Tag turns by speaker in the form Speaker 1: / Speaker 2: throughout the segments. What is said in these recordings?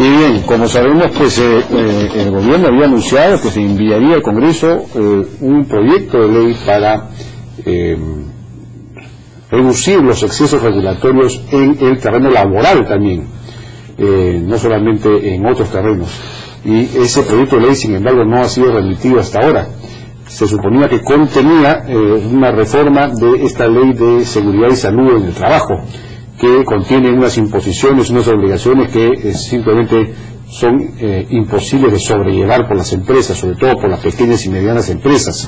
Speaker 1: Y bien, como sabemos, pues el gobierno había anunciado que se enviaría al Congreso un proyecto de ley para reducir los excesos regulatorios en el terreno laboral también, no solamente en otros terrenos. Y ese proyecto de ley, sin embargo, no ha sido remitido hasta ahora. Se suponía que contenía una reforma de esta ley de seguridad y salud en el trabajo, que contiene unas imposiciones, unas obligaciones que simplemente son imposibles de sobrellevar por las empresas, sobre todo por las pequeñas y medianas empresas,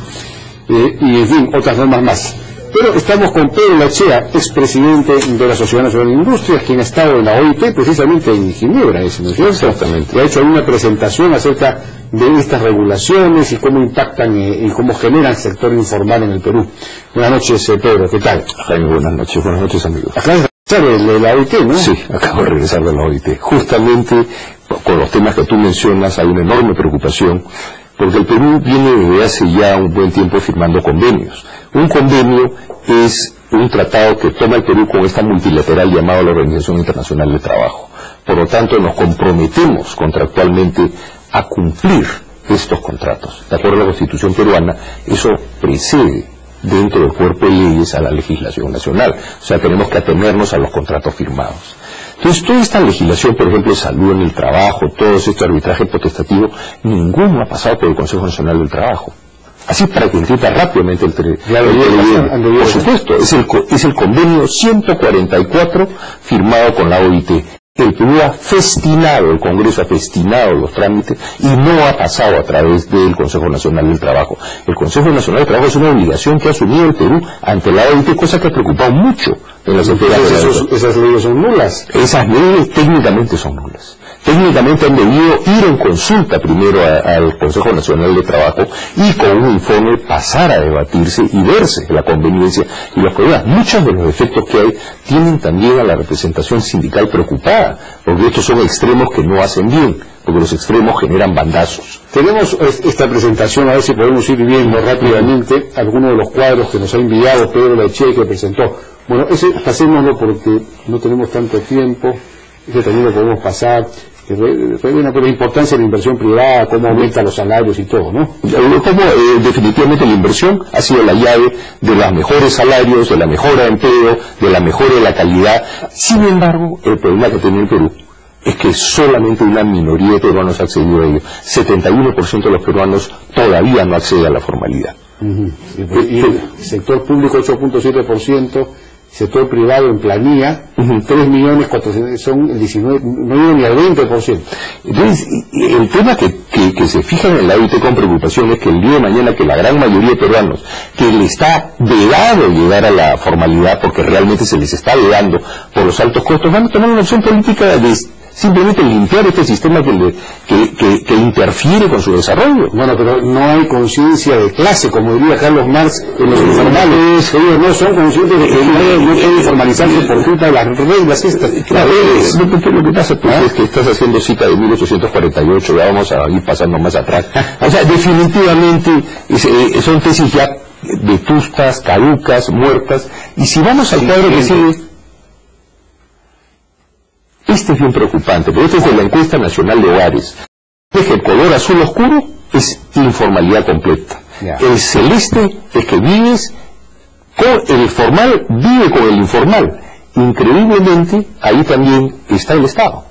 Speaker 1: y en fin, otras normas más. Pero estamos con Pedro Lachea, expresidente de la Sociedad Nacional de Industrias, quien ha estado en la OIT, precisamente en Ginebra, ¿no es cierto? Exactamente. Y ha hecho una presentación acerca de estas regulaciones y cómo impactan y cómo generan el sector informal en el Perú. Buenas noches, Pedro, ¿qué tal?
Speaker 2: Jaime, buenas noches, amigos.
Speaker 1: Acabas de regresar de la OIT, ¿no?
Speaker 2: Sí, acabo de regresar de la OIT. Justamente con los temas que tú mencionas hay una enorme preocupación, porque el Perú viene desde hace ya un buen tiempo firmando convenios. Un convenio es un tratado que toma el Perú con esta multilateral llamada la Organización Internacional del Trabajo. Por lo tanto, nos comprometemos contractualmente a cumplir estos contratos. De acuerdo a la Constitución peruana, eso precede dentro del cuerpo de leyes a la legislación nacional. O sea, tenemos que atenernos a los contratos firmados. Entonces, toda esta legislación, por ejemplo, de salud en el trabajo, todo este arbitraje potestativo, ninguno ha pasado por el Consejo Nacional del Trabajo. Así para que entienda rápidamente el por supuesto, es el convenio 144 firmado con la OIT. El Perú ha festinado, el Congreso ha festinado los trámites y no ha pasado a través del Consejo Nacional del Trabajo. El Consejo Nacional del Trabajo es una obligación que ha asumido el Perú ante la OIT, cosa que ha preocupado mucho en las empresas.
Speaker 1: ¿Esas leyes son nulas?
Speaker 2: Esas leyes técnicamente son nulas. Técnicamente han debido ir en consulta primero al Consejo Nacional de Trabajo y con un informe pasar a debatirse y verse la conveniencia y los problemas. Muchos de los efectos que hay tienen también a la representación sindical preocupada, porque estos son extremos que no hacen bien, porque los extremos generan bandazos.
Speaker 1: Tenemos esta presentación, a ver si podemos ir viendo rápidamente algunos de los cuadros que nos ha enviado Pedro Lachea, que presentó. Bueno, ese pasémoslo porque no tenemos tanto tiempo, ese también lo podemos pasar. La importancia de la inversión privada, cómo aumenta los salarios y todo, ¿no?
Speaker 2: Definitivamente la inversión ha sido la llave de los mejores salarios, de la mejora de empleo, de la mejora de la calidad. Sin embargo, el problema que tiene el Perú es que solamente una minoría de peruanos ha accedido a ello. 71% de los peruanos todavía no accede a la formalidad.
Speaker 1: Y el sector público 8.7%, sector privado en planilla, 3.400.000, son el 19, no llega ni al 20%.
Speaker 2: Entonces, el tema que se fija en la OIT con preocupación es que el día de mañana, que la gran mayoría de peruanos, que le está vedado llegar a la formalidad, porque realmente se les está vedando por los altos costos, van a tomar una opción política de simplemente limpiar este sistema que interfiere con su desarrollo.
Speaker 1: Bueno, pero no hay conciencia de clase, como diría Carlos Marx, en los informales. Ellos no son conscientes de que no pueden formalizarse por culpa de las reglas estas.
Speaker 2: Lo que pasa es que estás haciendo cita de 1848, ya vamos a ir pasando más atrás. O sea, definitivamente son tesis ya vetustas, caducas, muertas, y si vamos al cuadro que sigue. Este es bien preocupante, porque este es de la encuesta nacional de hogares. El color azul oscuro es informalidad completa. El celeste es que vives con el formal, vive con el informal. Increíblemente, ahí también está el Estado.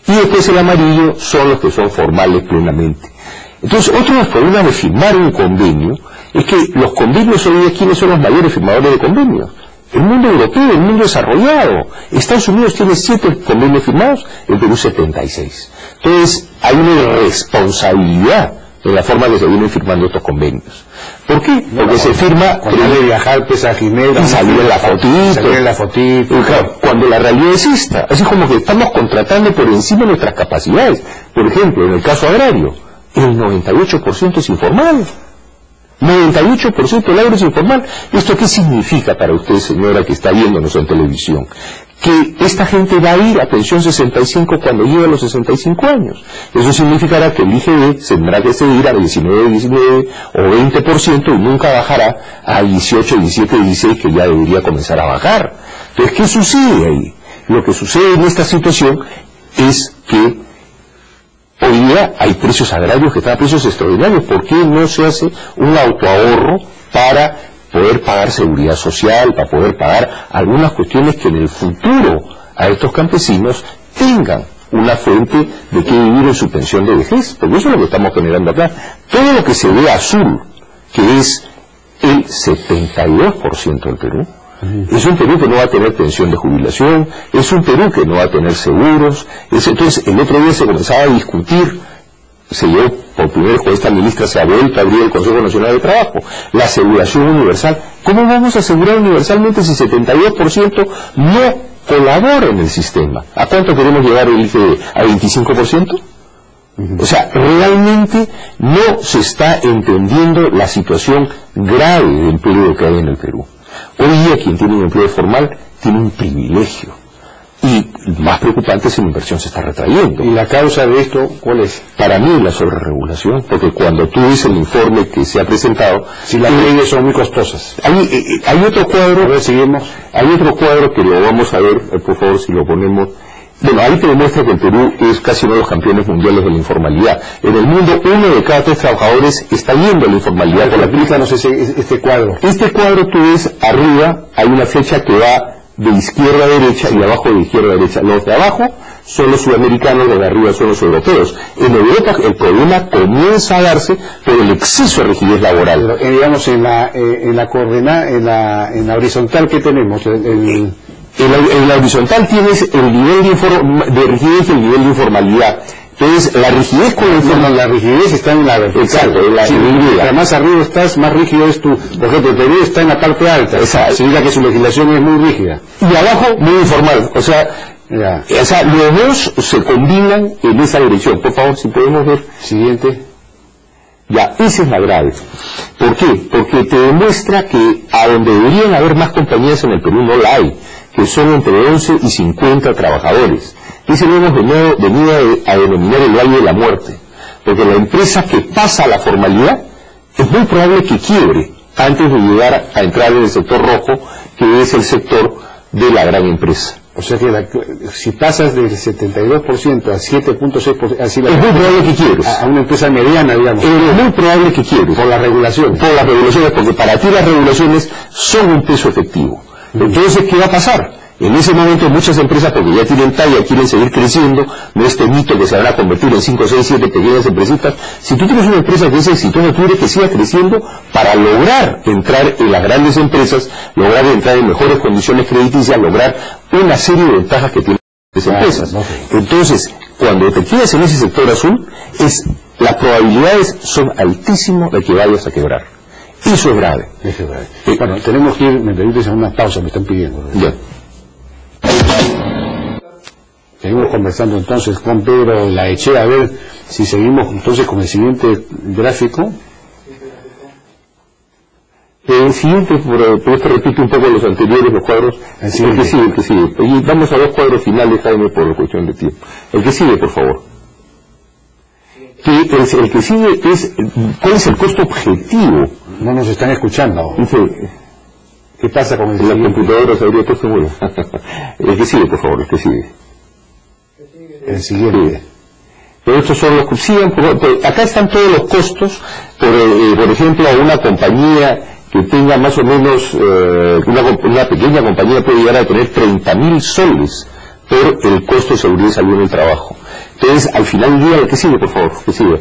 Speaker 2: Y después el amarillo son los que son formales plenamente. Entonces, otro de los problemas de firmar un convenio es que los convenios hoy día, ¿quiénes son los mayores firmadores de convenios? El mundo europeo, el mundo desarrollado. Estados Unidos tiene 7 convenios firmados, el Perú 76. Entonces, hay una irresponsabilidad en la forma que se vienen firmando estos convenios. ¿Por qué? Porque se firma...
Speaker 1: Cuando hay de viajar, pues a Ginebra...
Speaker 2: Y salir en la fotito.
Speaker 1: Salir en la fotito.
Speaker 2: Claro, cuando la realidad es esta. Así como que estamos contratando por encima de nuestras capacidades. Por ejemplo, en el caso agrario, el 98% es informal. 98% del agro es informal. ¿Esto qué significa para usted, señora, que está viéndonos en televisión? Que esta gente va a ir a pensión 65 cuando llegue a los 65 años. Eso significará que el IGB tendrá que seguir a 19 o 20% y nunca bajará a 18, 17, 16, que ya debería comenzar a bajar. Entonces, ¿qué sucede ahí? Lo que sucede en esta situación es que hoy día hay precios agrarios que están a precios extraordinarios. ¿Por qué no se hace un autoahorro para poder pagar seguridad social, para poder pagar algunas cuestiones que en el futuro a estos campesinos tengan una fuente de que vivir en su pensión de vejez? Porque eso es lo que estamos generando acá. Todo lo que se ve azul, que es el 72% del Perú, es un Perú que no va a tener pensión de jubilación, es un Perú que no va a tener seguros. Entonces el otro día se comenzaba a discutir, se llevó por primera vez, esta ministra se ha vuelto a abrir el Consejo Nacional de Trabajo, la aseguración universal. ¿Cómo vamos a asegurar universalmente si 72% no colabora en el sistema? ¿A cuánto queremos llevar el IFE? ¿A 25%? O sea, realmente no se está entendiendo la situación grave de empleo que hay en el Perú. Hoy día quien tiene un empleo formal tiene un privilegio. Y más preocupante es que la inversión se está retrayendo.
Speaker 1: ¿Y la causa de esto cuál es?
Speaker 2: Para mí la sobreregulación, porque cuando tú ves el informe que se ha presentado,
Speaker 1: si las leyes son muy costosas.
Speaker 2: Hay otro cuadro,
Speaker 1: a ver, seguimos.
Speaker 2: Hay otro cuadro que lo vamos a ver, por favor, si lo ponemos. Bueno, ahí te demuestra que el Perú es casi uno de los campeones mundiales de la informalidad. En el mundo, 1 de cada 3 trabajadores está yendo a la informalidad.
Speaker 1: Explícanos este cuadro.
Speaker 2: Este cuadro tú ves arriba, hay una flecha que va de izquierda a derecha y abajo de izquierda a derecha. Los de abajo son los sudamericanos, los de arriba son los europeos. En Europa el problema comienza a darse por el exceso de rigidez laboral.
Speaker 1: Pero, digamos, en la coordenada, en la horizontal, ¿qué tenemos?
Speaker 2: En la horizontal tienes el nivel de rigidez y el nivel de informalidad. Entonces, la rigidez con
Speaker 1: la rigidez está en la vertical.
Speaker 2: Exacto, en la
Speaker 1: mientras más arriba estás, más rígido es tu. Por ejemplo, el Perú está en la parte alta.
Speaker 2: Exacto.
Speaker 1: Significa que su legislación es muy rígida.
Speaker 2: Y abajo, muy informal. O sea, los dos se combinan en esa dirección. Por favor, si podemos ver.
Speaker 1: Siguiente.
Speaker 2: Ya, esa es la grave. ¿Por qué? Porque te demuestra que a donde deberían haber más compañías en el Perú no la hay, que son entre 11 y 50 trabajadores. Ese lo hemos venido a denominar el Valle de la Muerte, porque la empresa que pasa a la formalidad es muy probable que quiebre antes de llegar a entrar en el sector rojo, que es el sector de la gran empresa.
Speaker 1: O sea que si pasas del 72% a 7.6%, así
Speaker 2: es muy probable que quiebres.
Speaker 1: A una empresa mediana, digamos.
Speaker 2: Es muy probable que quiebres.
Speaker 1: Por las regulaciones.
Speaker 2: Por las regulaciones, porque para ti las regulaciones son un peso efectivo. Entonces, ¿qué va a pasar? En ese momento muchas empresas, porque ya tienen talla, quieren seguir creciendo, no este mito que se van a convertir en 5, 6, 7 pequeñas empresitas. Si tú tienes una empresa que es exitosa, tú quieres que siga creciendo para lograr entrar en las grandes empresas, lograr entrar en mejores condiciones crediticias, lograr una serie de ventajas que tienen las empresas. Entonces, cuando te quedas en ese sector azul, las probabilidades son altísimas de que vayas a quebrar. Eso es grave.
Speaker 1: Eso es grave. Bueno, tenemos que ir, me permites, a una pausa, me están pidiendo.
Speaker 2: Ya.
Speaker 1: Seguimos conversando entonces con Pedro Laechea, a ver si seguimos entonces con el siguiente gráfico.
Speaker 2: El siguiente, por esto repito un poco los anteriores, los cuadros. El que sigue. Y vamos a 2 cuadros finales, Jaime, por cuestión de tiempo. El que sigue, por favor. El que sigue es, ¿cuál es el costo objetivo?
Speaker 1: No nos están escuchando. ¿Qué pasa con el siguiente?
Speaker 2: La computadora se habría puesto bueno. El que sigue, por favor, el que sigue.
Speaker 1: El siguiente.
Speaker 2: Pero estos son los que siguen. Acá están todos los costos. Por ejemplo, a una compañía que tenga más o menos, una pequeña compañía puede llegar a tener 30.000 soles por el costo de seguridad y salud en el trabajo. Entonces, al final del día, el que sigue, por favor, que sigue.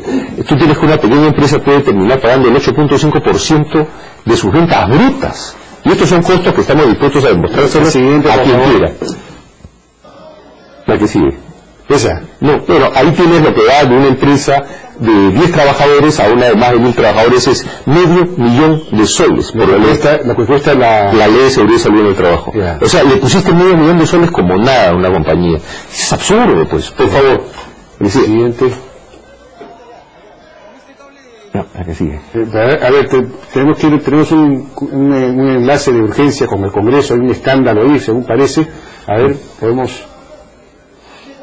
Speaker 2: Tú tienes que una pequeña empresa puede terminar pagando el 8.5% de sus ventas brutas. Y estos son costos que estamos dispuestos a demostrárselos a quien quiera. La que sigue.
Speaker 1: ¿Esa?
Speaker 2: No, bueno, ahí tienes lo que va de una empresa de 10 trabajadores a una de más de 1.000 trabajadores, es $500.000 soles. Por
Speaker 1: lo que cuesta la
Speaker 2: ley de seguridad y salud en el trabajo.
Speaker 1: Yeah.
Speaker 2: O sea, le pusiste $500.000 como nada a una compañía. Es absurdo, pues, por favor.
Speaker 1: El siguiente.
Speaker 2: No, la que sigue.
Speaker 1: A ver, tenemos un enlace de urgencia con el Congreso, hay un escándalo ahí, según parece. A ver,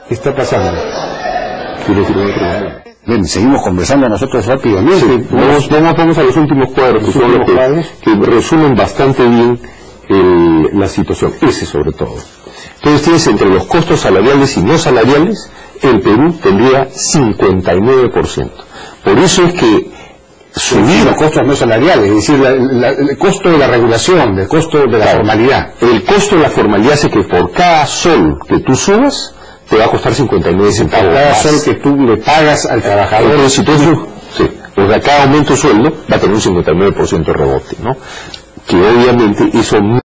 Speaker 1: ¿qué está pasando? Bien, seguimos conversando nosotros rápidamente.
Speaker 2: Sí, vamos a los últimos cuadros, que son los que resumen bastante bien la situación, ese sobre todo. Entonces tienes entre los costos salariales y no salariales, el Perú tendría 59%. Por eso es que
Speaker 1: subir los costos no salariales, es decir, el costo de la regulación, el costo de la formalidad.
Speaker 2: El costo de la formalidad hace que por cada sol que tú subas, te va a costar 59 centavos.
Speaker 1: Por cada
Speaker 2: más.
Speaker 1: sol que tú le pagas al trabajador.
Speaker 2: Entonces, si tú porque cada aumento de sueldo va a tener un 59% de rebote, ¿no? Que obviamente eso no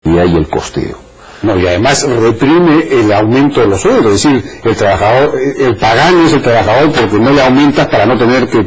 Speaker 2: y hay el costeo.
Speaker 1: No, y además reprime el aumento de los sueldos, es decir, el trabajador, el pagano es el trabajador porque no le aumentas para no tener que,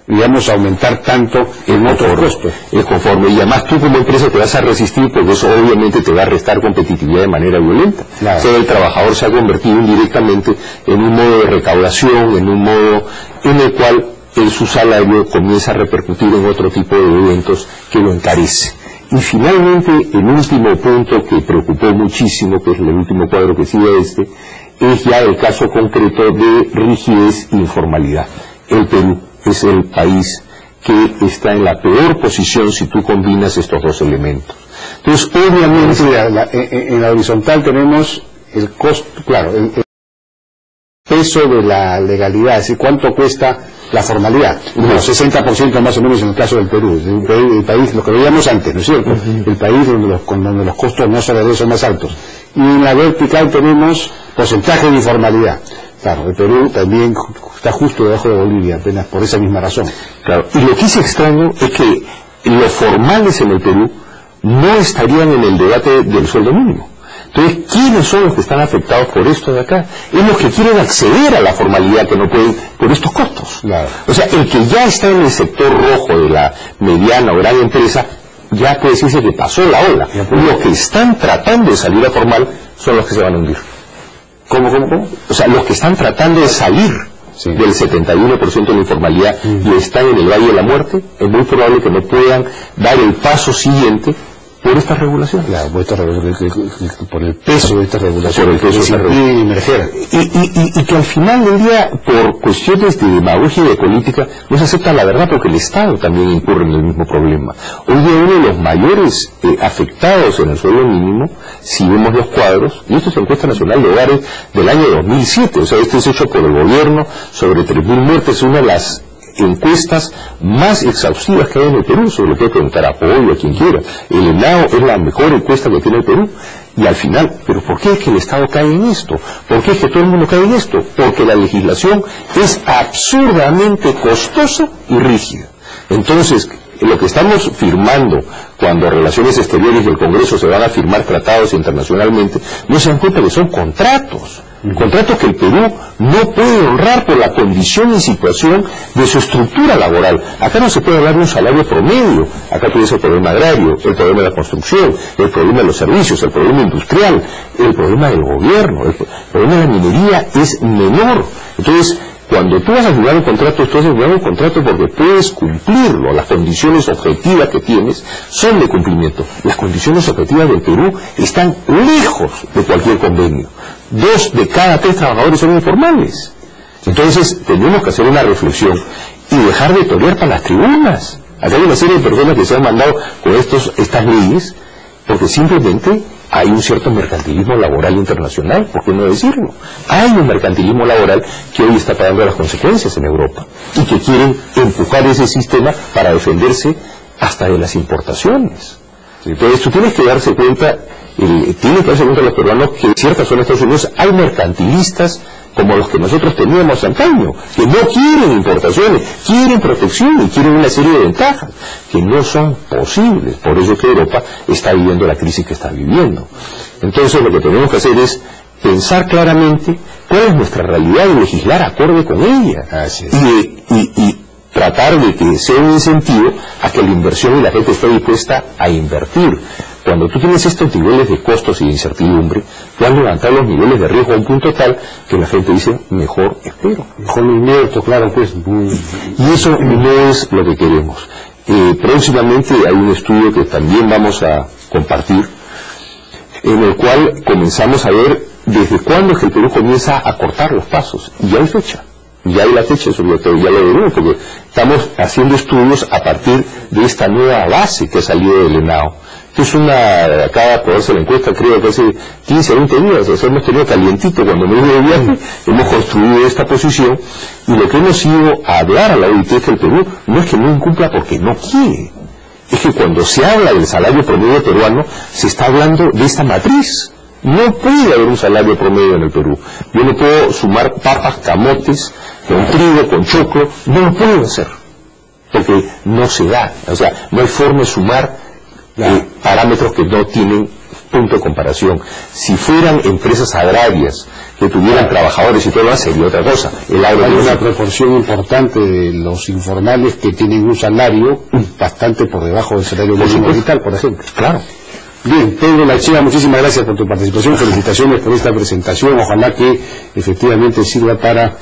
Speaker 1: digamos, aumentar tanto en otros costos.
Speaker 2: Es conforme, y además tú como empresa te vas a resistir porque eso obviamente te va a restar competitividad de manera violenta.
Speaker 1: Claro.
Speaker 2: O sea, el trabajador se ha convertido indirectamente en un modo de recaudación, en un modo en el cual su salario comienza a repercutir en otro tipo de eventos que lo encarece. Y finalmente, el último punto que preocupó muchísimo, que es el último cuadro que sigue es ya el caso concreto de rigidez e informalidad. El Perú es el país que está en la peor posición si tú combinas estos dos elementos. Entonces, obviamente,
Speaker 1: en la horizontal tenemos el costo, claro, el peso de la legalidad, es decir, cuánto cuesta la formalidad, bueno, 60% más o menos en el caso del Perú, el país, lo que veíamos antes, ¿no es cierto? El país donde los costos no salariales son más altos. Y en la vertical tenemos porcentaje de informalidad. Claro, el Perú también está justo debajo de Bolivia, apenas por esa misma razón.
Speaker 2: Claro, y lo que es extraño es que los formales en el Perú no estarían en el debate del sueldo mínimo. Entonces, ¿quiénes son los que están afectados por esto de acá? Es los que quieren acceder a la formalidad que no pueden por estos costos.
Speaker 1: Claro.
Speaker 2: O sea, el que ya está en el sector rojo de la mediana o gran empresa, ya puede decirse que pasó la ola. Los que están tratando de salir a formal son los que se van a hundir.
Speaker 1: ¿Cómo?
Speaker 2: O sea, los que están tratando de salir del 71% de la informalidad y están en el Valle de la Muerte, es muy probable que no puedan dar el paso siguiente por esta regulación.
Speaker 1: Claro, por el peso de esta regulación.
Speaker 2: Por el peso de esta regulación. Y que al final del día, por cuestiones de demagogia y de política, no se acepta la verdad porque el Estado también incurre en el mismo problema. Hoy día uno de los mayores afectados en el sueldo mínimo, si vemos los cuadros, y esto es la encuesta nacional de hogares del año 2007, o sea, esto es hecho por el gobierno sobre 3.000 muertes, es una de las encuestas más exhaustivas que hay en el Perú, sobre lo que hay que preguntar a Pollo, a quien quiera. El ENAO es la mejor encuesta que tiene el Perú. Y al final, ¿pero por qué es que el Estado cae en esto? ¿Por qué es que todo el mundo cae en esto? Porque la legislación es absurdamente costosa y rígida. Entonces, lo que estamos firmando cuando Relaciones Exteriores y el Congreso se van a firmar tratados internacionalmente, no se dan cuenta que son contratos. Contratos que el Perú no puede honrar por la condición y situación de su estructura laboral. Acá no se puede hablar de un salario promedio. Acá tienes el problema agrario, el problema de la construcción, el problema de los servicios, el problema industrial, el problema del gobierno, el problema de la minería es menor. Entonces, cuando tú vas a firmar un contrato, tú vas a firmar un contrato porque puedes cumplirlo. Las condiciones objetivas que tienes son de cumplimiento. Las condiciones objetivas del Perú están lejos de cualquier convenio. 2 de cada 3 trabajadores son informales. Entonces, tenemos que hacer una reflexión y dejar de torear para las tribunas. Acá hay una serie de personas que se han mandado con estas leyes porque simplemente hay un cierto mercantilismo laboral internacional, ¿por qué no decirlo? Hay un mercantilismo laboral que hoy está pagando las consecuencias en Europa y que quieren empujar ese sistema para defenderse hasta de las importaciones. Entonces tú tienes que darse cuenta, los peruanos que en ciertas zonas de Estados Unidos hay mercantilistas como los que nosotros teníamos antaño, que no quieren importaciones, quieren protección y quieren una serie de ventajas que no son posibles. Por eso es que Europa está viviendo la crisis que está viviendo. Entonces lo que tenemos que hacer es pensar claramente cuál es nuestra realidad y legislar acorde con ella. Y tratar de que sea un incentivo a que la inversión y la gente esté dispuesta a invertir. Cuando tú tienes estos niveles de costos y de incertidumbre, tú has levantado los niveles de riesgo a un punto tal que la gente dice, mejor espero.
Speaker 1: Mejor lo invierto, claro, pues.
Speaker 2: Y eso no es lo que queremos. Próximamente hay un estudio que también vamos a compartir, en el cual comenzamos a ver desde cuándo es que el Perú comienza a cortar los pasos. Y ya hay fecha. Ya hay la fecha, sobre todo, ya lo veremos, porque estamos haciendo estudios a partir de esta nueva base que ha salido del ENAO, Acaba de aprobarse la encuesta, creo que hace 15 o 20 días, o sea, hemos tenido calientito cuando me vine de viaje, hemos construido esta posición, y lo que hemos ido a hablar a la OIT es que el Perú no es que no incumpla porque no quiere, es que cuando se habla del salario promedio peruano, se está hablando de esta matriz. No puede haber un salario promedio en el Perú. Yo no puedo sumar papas, camotes, con trigo, con choclo, no lo puedo hacer, porque no se da, o sea, no hay forma de sumar parámetros que no tienen punto de comparación. Si fueran empresas agrarias que tuvieran trabajadores y todo lo sería otra cosa.
Speaker 1: Hay una proporción importante de los informales que tienen un salario bastante por debajo del salario mínimo vital, por ejemplo.
Speaker 2: Claro.
Speaker 1: Bien, Pedro Lachea, muchísimas gracias por tu participación, felicitaciones por esta presentación, ojalá que efectivamente sirva para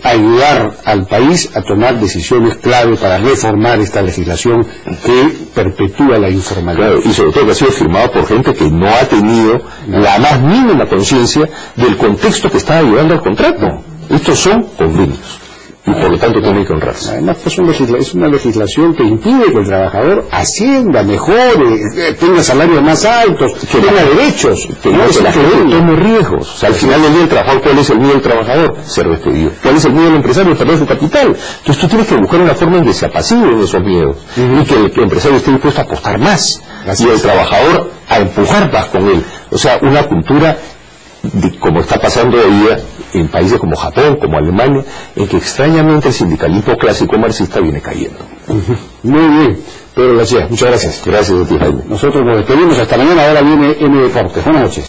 Speaker 1: ayudar al país a tomar decisiones clave para reformar esta legislación que perpetúa la informalidad.
Speaker 2: Claro, y sobre todo que ha sido firmado por gente que no ha tenido la más mínima conciencia del contexto que estaba llevando al contrato. Estos son convenios. Y por lo tanto tiene que honrarse.
Speaker 1: Además, es una legislación que impide que el trabajador ascienda, mejore, tenga salarios más altos, que tenga derechos,
Speaker 2: que la gente tome riesgos. O sea, al final del día el trabajador, ¿cuál es el miedo del trabajador? Ser despedido. ¿Cuál es el miedo del empresario? Perder su capital. Entonces tú tienes que buscar una forma en que se apaciguen esos miedos y que el empresario esté dispuesto a apostar más y el trabajador a empujar más con él. O sea, una cultura como está pasando hoy día en países como Japón, como Alemania, en que extrañamente el sindicalismo clásico marxista viene cayendo.
Speaker 1: Muy bien, Pedro Lachea, muchas gracias.
Speaker 2: Gracias a ti, Jaime.
Speaker 1: Nosotros nos despedimos hasta mañana, ahora viene M Deportes. Buenas noches.